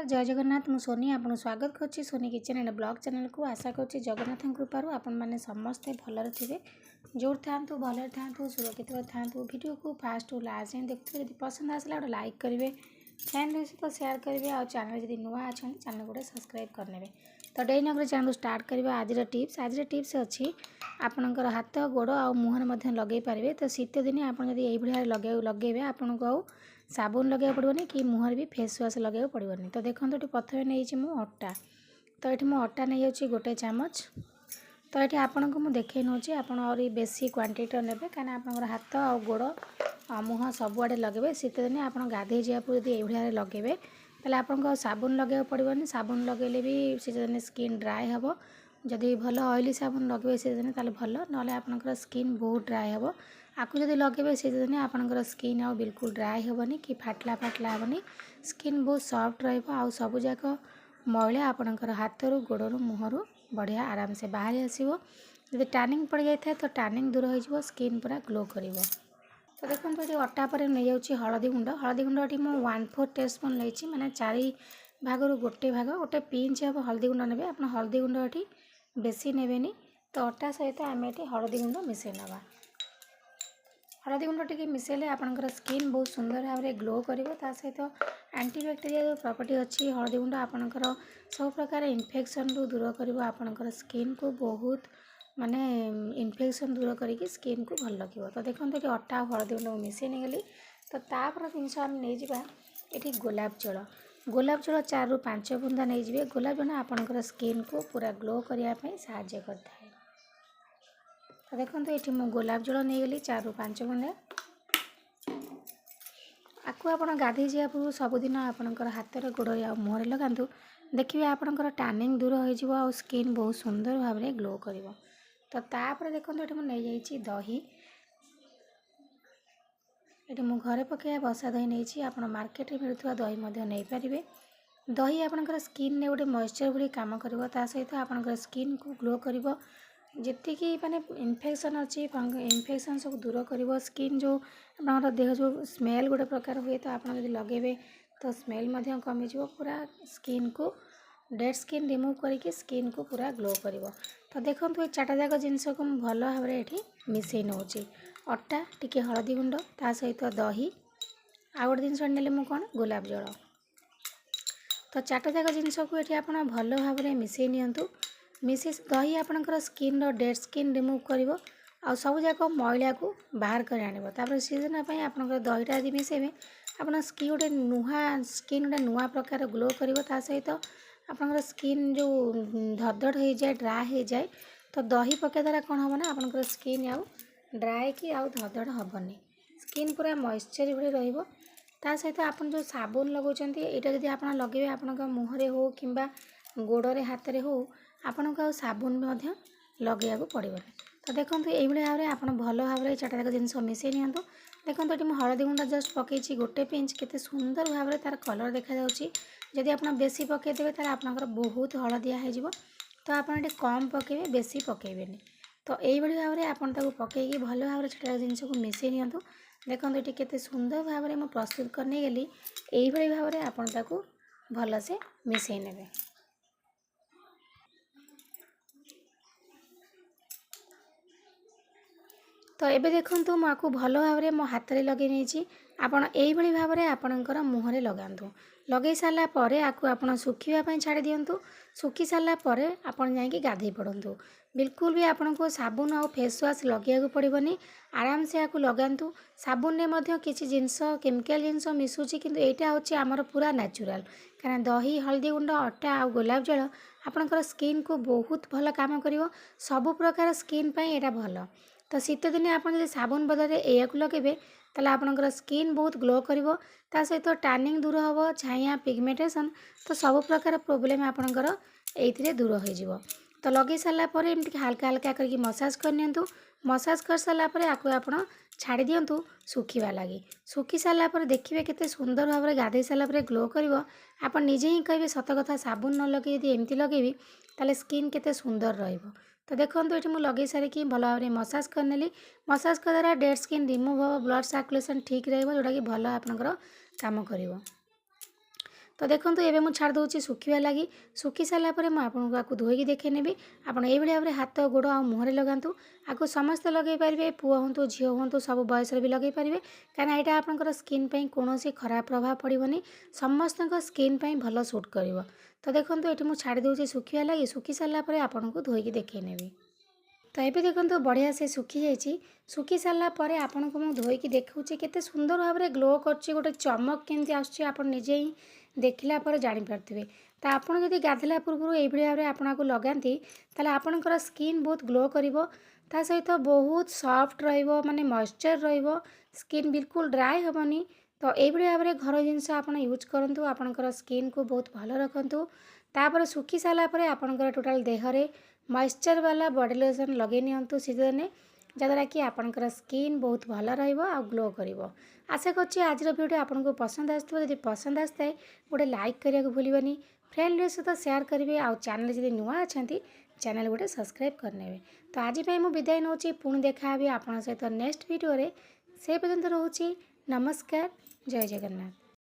नमस्कार जय जगन्नाथ मु सोनी आपन स्वागत करछि Soni kitchen and blog channel को आशा करछि जगन्नाथ कृपारू आपण माने समस्ते भलरे थिबे जोर थांतु भलरे थांतु सुरक्षित थांतु वीडियो को फास्ट टू लास्ट एंड देखते यदि पसंद आसला गोटे लाइक करेंगे फ्रेंड सहित शेयर करेंगे और चैनल जब नुआ अच्छा चैनल गोटे सब्सक्राइब करने तो डे नगर चैनल स्टार्ट करवा आज टिप्स अच्छी आपणकर हाथ गोड़ और मुहर लगे पारे तो शीत दिन आप लगे आपन को साबुन लगे पड़ोनी कि मुहर भी फेस वाश लगे पड़ोनी तो देखो ये प्रथम नहीं मु अटा तो ये अटा नहीं जाऊँगी गोटे चामच तो ये आपन को मुझे देखे नौ और बेसी क्वांटिटी ने कहीं आप हाथ और गोड़ मुह सबुआड़े लगे शीत दिन आप गाधे जावाक जब ये लगे तेल आपको साबुन लगे पड़ोनी साबुन लगेले भी शीत दिन स्किन ड्राए हे जदि भल ऑयली साबुन लगे शीत दिन ताल भल ना आपंकर स्किन बहुत ड्राए हे आपको जब लगे शीत दिन आपंकर स्किन आ बिल्कुल ड्राए हेनी कि फाटला हेनी स्किन बहुत सॉफ्ट रबूजाक मैला आपंकर हाथ रू गोड़ रू मुहर बढ़िया आराम से बाहरी आसो जब टानिंग पड़ जाए तो टानिंग दूर हो स्किन पूरा ग्लो कर तो देखो ये अटा पर नहीं जाऊँगी हलदी गुंड ये मुझे 1/4 टीस्पून नहीं मैंने 4 भाग गोटे भाग गोटे पिंच हम हलदी गुंड ने आप हलदी गुंड ये बेसी नेबेनी तो अटा सहित आम ये हलदी गुंड मिसई नवा हलदी गुंड टी मिसेले आपंकर स्किन बहुत सुंदर भाव में ग्लो कर सहित एंटीबैक्टेरिया जो प्रॉपर्टी अच्छी हलदी गुंड आपंकर सब प्रकार इन्फेक्शन रू दूर कर आपंकर स्किन को बहुत माने इन्फेक्शन दूर करके स्किन को भल लगे तो देखो ये अटा और हलदी गुंड मिसई नहीं गली तो तापर जिनस आम नहीं ये गोलाप जल 4 ରୁ 5 बुंदा नहीं जाए गोलाप जल आपंकर स्किन को पूरा ग्लो करने साहाय्य करता है तो देखो ये मुझे गोलाप जल नहीं गली 4 ରୁ 5 बुंदा आपको आप गाधे जावाक सबुदिन आपंकर हाथ गोड़ आ मुहर लगातु देखिए आपंकर टानिंग दूर हो स्किन बहुत सुंदर भाव में ग्लो कर तो तापर देखो ये मुझे नहीं जाइए दही ये मु घरे पकड़ा बसा दही नहीं आप मार्केट में मिलूँ दही नहीं पारे दही आपंकर स्किन ने गोटे मॉइस्चर भाई काम कर सहित आपंकर स्किन को ग्लो कर जी माने इन्फेक्शन अच्छी इन्फेक्शन सब दूर कर स्किन जो आप देह जो स्मेल गोटे प्रकार हुए तो आप लगे तो स्मेल कमिज पूरा स्किन को डेड स्किन रिमूव करके स्किन को पूरा ग्लो कर तो देखो ये 4टा जाक जिनस को भल भाव में ये मिसई नौची अटा टिके हलदी गुंड ता सहित दही आ गोटे जिनस ने कौन गोलाप जल तो 4टा जाक जिनस को ये आप भल भाव में मिसई नियंतु मिसई दही आपंकर स्किन डेड स्किन रिमूव कर आ सबूक मैला को बाहर कर आने सीजन आपंकर दहीटा यदि मिसेबे आप स्किन गोटे नुआ स्किन गोटे नुआ प्रकार ग्लो कर सहित आपंकर स्किन जो धड़धड़ हो जाए ड्राए हो जाए तो दही पके द्वारा कौन हम ना आपंकर स्किन आउ ड्राए कि आउ धड़धड़ हेनी स्किन पूरा मॉइस्चर भाई ता सहित आप जो साबुन लगाउछंती एटा जदि आप लगे आपन मुहरे हो कि गोड़े हाथ में हो आपन को साबुन लगे पड़ोनी तो देखो ये भाव में आप भल भाव में 4टा जाक जिनस मिसई नियंतु देखो ये मुझे हलदी गुंड जस्ट पकई गोटे पिंच केते सुंदर भाव में तार कलर देखा जदि आप बेसी पकईदेवे तार आपनकर बहुत हलदिया हो तो आप कम पकेबे बेसी पकेबेनी तो यही भाव में आप पकईकी भल भाव में 4टा जिनस को मिसई नियंतु देखो ये केते सुंदर भाव में मुझे प्रस्तुत करने गली यही भाव में आपन भल से मिसई नेबे तो ये देखो मुझे भल भाव में मो हाथ में लगे नहीं आपड़ यही भाव में आपणकर मुहरे लगातु लगे सारापर आपको आप सुखापी छाड़ दिंतु सुखी सारापर आप गाधे पड़तु बिल्कुल भी आपन को साबुन और फेस वाश लगे पड़ोनी आराम से आपको लगातु साबुन में किसी जिनस केमिकल जिनस मिसुची किंतु यहाँ हूँ आमर पूरा नेचुरल कहीं दही हलदी गुंड अटा आ गोलाप जल आपंकर स्किन को बहुत भल काम कर सबु प्रकार स्किन यहाँ भल तो शीत दिन आप साबुन बदल या लगे ताले आपनकर स्किन बहुत ग्लो करिवो ता सहित टानिंग दूर हम छाया पिगमेंटेशन तो सब प्रकार प्रोब्लेम आपनकर एइथिरे दूर हो जिवो तो लगे सारा पर एमती हल्का हल्का करके मसाज करनियंतु मसाज कर सारा पर आपको आपण छाड़ी दियंतु सुखीवा लगी सुखी सारा पर देखिए केते सुंदर भाव में गाधे सारा पर ग्लो करिवो आप निजे ही कहिबे सत कथा साबुन न लगे यदि एमती लगेबी ताले स्किन केते सुंदर रहिबो तो देखो ये मुझे लगे सारिकी भल भाव में मसाज करनेली मसाज कर द्वारा डेड स्किन रिमूव हो ब्लड सर्कुलेशन ठीक रोटा कि भल आपंकर काम कर तो देखो ये मुझे छाड़ दूसरी सुखा लगी सुखी सारापर मुझे आपको धोईकी देखे नेबी आपड़ ये भाव में हाथ गोड़ आ मुहर लगातु आपको समस्ते लगे पारे पुआ हूँ झील हूँ सब बयस भी लगे पारे कहीं यहाँ आपंकर स्किन कौन खराब प्रभाव पड़ोनी समस्त स्किन भल सुट कर। तो देखो ये मुझे छाड़ दूसरी सुखा लगी सुखी सारापर आपन को धोईकी देखे नेबी। तो ये देखो बढ़िया से सुखी जाइए सुखी सारापर आपन को मुझे धोईकी देखा केते सुंदर भाव में ग्लो कर गोटे चमक केमती आजे ही देखला पर जापारे। तो आपड़ जब गाधला पूर्व ये भाव में आपको लगाती ताले आपणकर स्किन बहुत ग्लो कर सहित बहुत सॉफ्ट माने मॉइस्चर स्किन बिल्कुल ड्राई हेनी। तो ये भाव में घर जिनस आप यूज करूँ आपणकर स्किन को बहुत भल रखु तापर सुखी सारापर आपणकर टोटाल देहरे मॉइस्चर वाला बॉडी लोशन लगे नियंतु सीजन जद्वारा कि आपणकर स्किन बहुत भल ग्लो कर। आशा करछि आज वीडियो आपको पसंद आसो जब पसंद आसता है गोटे लाइक करने को भूलनी फ्रेंड सहित शेयर करेंगे आउ चैनल जब नुआ अच्छा चैनल गोटे सब्सक्राइब करने। तो आज मुझे विदाय नौ पुणी देखा आप सहित नेक्स्ट वीडियो से पर्यंत रोचे नमस्कार जय जगन्नाथ।